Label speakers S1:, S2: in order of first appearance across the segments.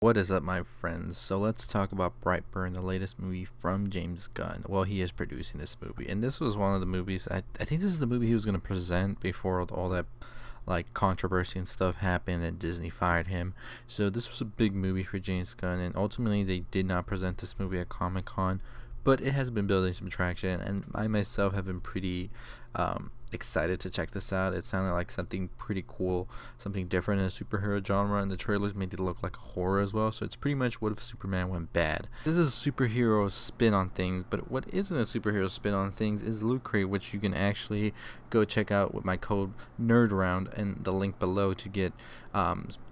S1: What is up, my friends? So let's talk about Brightburn, the latest movie from James Gunn. Well, he is producing this movie, and this was one of the movies. I think this is the movie he was going to present before all that like controversy and stuff happened and Disney fired him. So this was a big movie for James Gunn, and ultimately they did not present this movie at Comic Con, but it has been building some traction, and I myself have been pretty excited to check this out. It sounded like something pretty cool, something different in the superhero genre, and the trailers made it look like a horror as well. So it's pretty much what if Superman went bad. This is a superhero spin on things, but what isn't a superhero spin on things is LOOTCRATE, which you can actually go check out with my code nerdround and the link below to get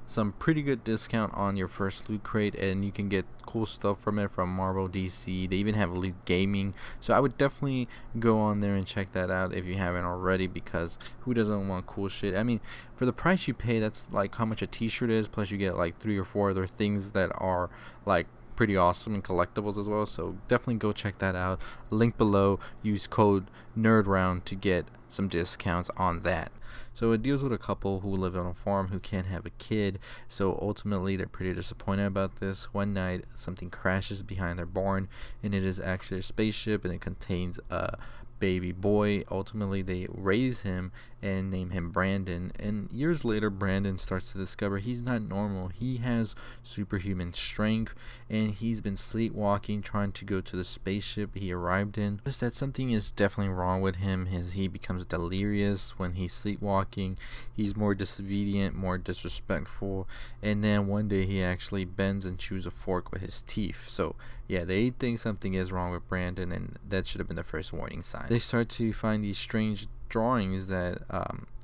S1: some pretty good discount on your first Loot Crate, and you can get cool stuff from it from Marvel, DC. They even have Loot Gaming, so I would definitely go on there and check that out if you haven't already, because who doesn't want cool shit? I mean, for the price you pay, that's like how much a t-shirt is, plus you get like 3 or 4 other things that are like pretty awesome and collectibles as well. So definitely go check that out. Link below. Use code nerdround to get some discounts on that. So it deals with a couple who live on a farm who can't have a kid, so ultimately they're pretty disappointed about this. One night something crashes behind their barn, and it is actually a spaceship, and it contains a baby boy. Ultimately they raise him and name him Brandon, and years later Brandon starts to discover he's not normal. He has superhuman strength, and he's been sleepwalking trying to go to the spaceship he arrived in. Just that something is definitely wrong with him. He becomes delirious when he's sleepwalking. He's more disobedient, more disrespectful, and then one day he actually bends and chews a fork with his teeth. So yeah, they think something is wrong with Brandon, and that should have been the first warning sign. They start to find these strange drawings that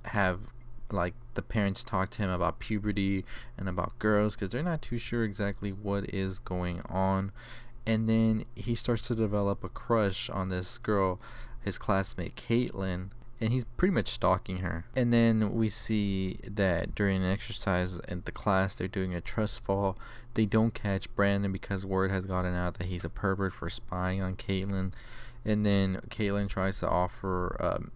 S1: have like the parents talk to him about puberty and about girls, because they're not too sure exactly what is going on. And then he starts to develop a crush on this girl, his classmate Caitlin, and he's pretty much stalking her. And then we see that during an exercise at the class, they're doing a trust fall. They don't catch Brandon because word has gotten out that he's a pervert for spying on Caitlin. And then Caitlin tries to offer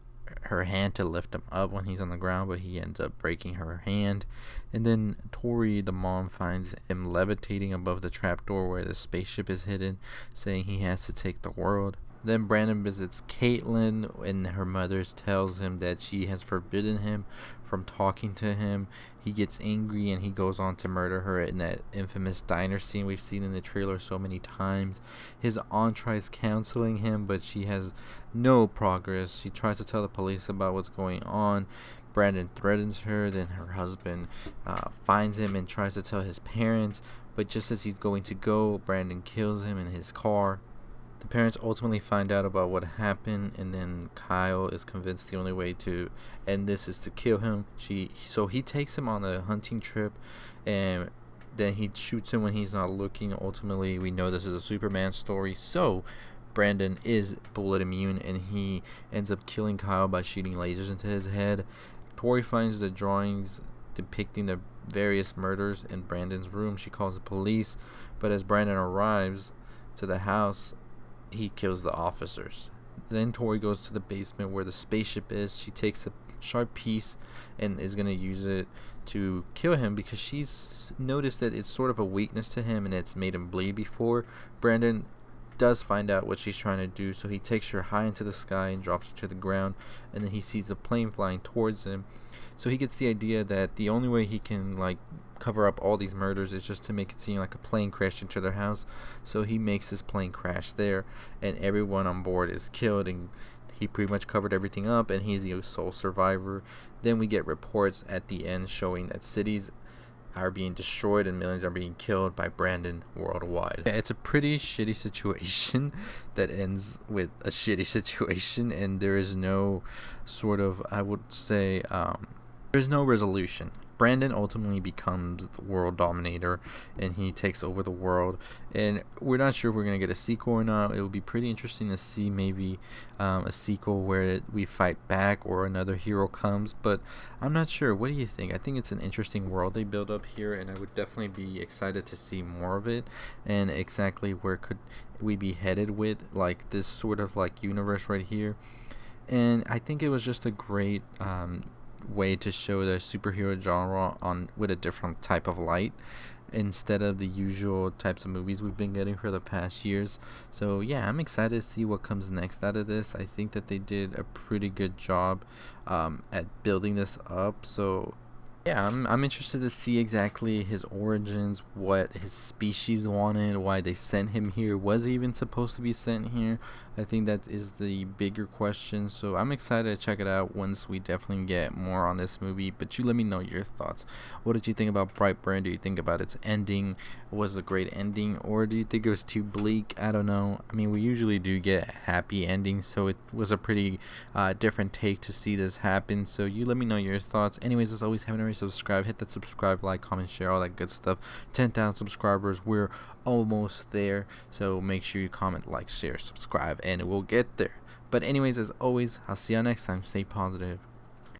S1: her hand to lift him up when he's on the ground, but he ends up breaking her hand. And then Tori, the mom, finds him levitating above the trapdoor where the spaceship is hidden, saying he has to take the world. Then Brandon visits Caitlin, and her mother tells him that she has forbidden him from talking to him. He gets angry and he goes on to murder her in that infamous diner scene we've seen in the trailer so many times. His aunt tries counseling him, but she has no progress. She tries to tell the police about what's going on. Brandon threatens her. Then her husband finds him and tries to tell his parents, but just as he's going to go, Brandon kills him in his car. The parents ultimately find out about what happened, and then Kyle is convinced the only way to end this is to kill him. So he takes him on a hunting trip, and then he shoots him when he's not looking. Ultimately, we know this is a Superman story, so Brandon is bullet immune, and he ends up killing Kyle by shooting lasers into his head. Tori finds the drawings depicting the various murders in Brandon's room. She calls the police, but as Brandon arrives to the house, he kills the officers. Then Tori goes to the basement where the spaceship is. She takes a sharp piece and is going to use it to kill him, because she's noticed that it's sort of a weakness to him and it's made him bleed before. Brandon does find out what she's trying to do, so he takes her high into the sky and drops her to the ground, and then he sees a plane flying towards him. So he gets the idea that the only way he can like cover up all these murders is just to make it seem like a plane crashed into their house. So he makes his plane crash there, and everyone on board is killed, and he pretty much covered everything up, and he's the sole survivor. Then we get reports at the end showing that cities are being destroyed and millions are being killed by Brandon worldwide. Yeah, it's a pretty shitty situation that ends with a shitty situation, and there is no sort of, I would say, there's no resolution. Brandon ultimately becomes the world dominator, and he takes over the world, and we're not sure if we're going to get a sequel or not. It would be pretty interesting to see maybe a sequel where we fight back or another hero comes, but I'm not sure. What do you think? I think it's an interesting world they build up here, and I would definitely be excited to see more of it, and exactly where could we be headed with like this sort of like universe right here. And I think it was just a great way to show the superhero genre on with a different type of light. instead of the usual types of movies we've been getting for the past years. So yeah, I'm excited to see what comes next out of this. I think that they did a pretty good job at building this up. So yeah, I'm interested to see exactly his origins, what his species wanted, why they sent him here. Was he even supposed to be sent here? I think that is the bigger question. So I'm excited to check it out once we definitely get more on this movie. But you let me know your thoughts. What did you think about Brightburn? Do you think about its ending was a great ending, or do you think it was too bleak? I don't know. I mean, we usually do get happy endings, so it was a pretty different take to see this happen. So you let me know your thoughts. Anyways, as always, haven't already subscribed, hit that subscribe, like, comment, share, all that good stuff. 10,000 subscribers, we're almost there. So make sure you comment, like, share, subscribe, and we'll get there. But anyways, as always, I'll see you next time. Stay positive.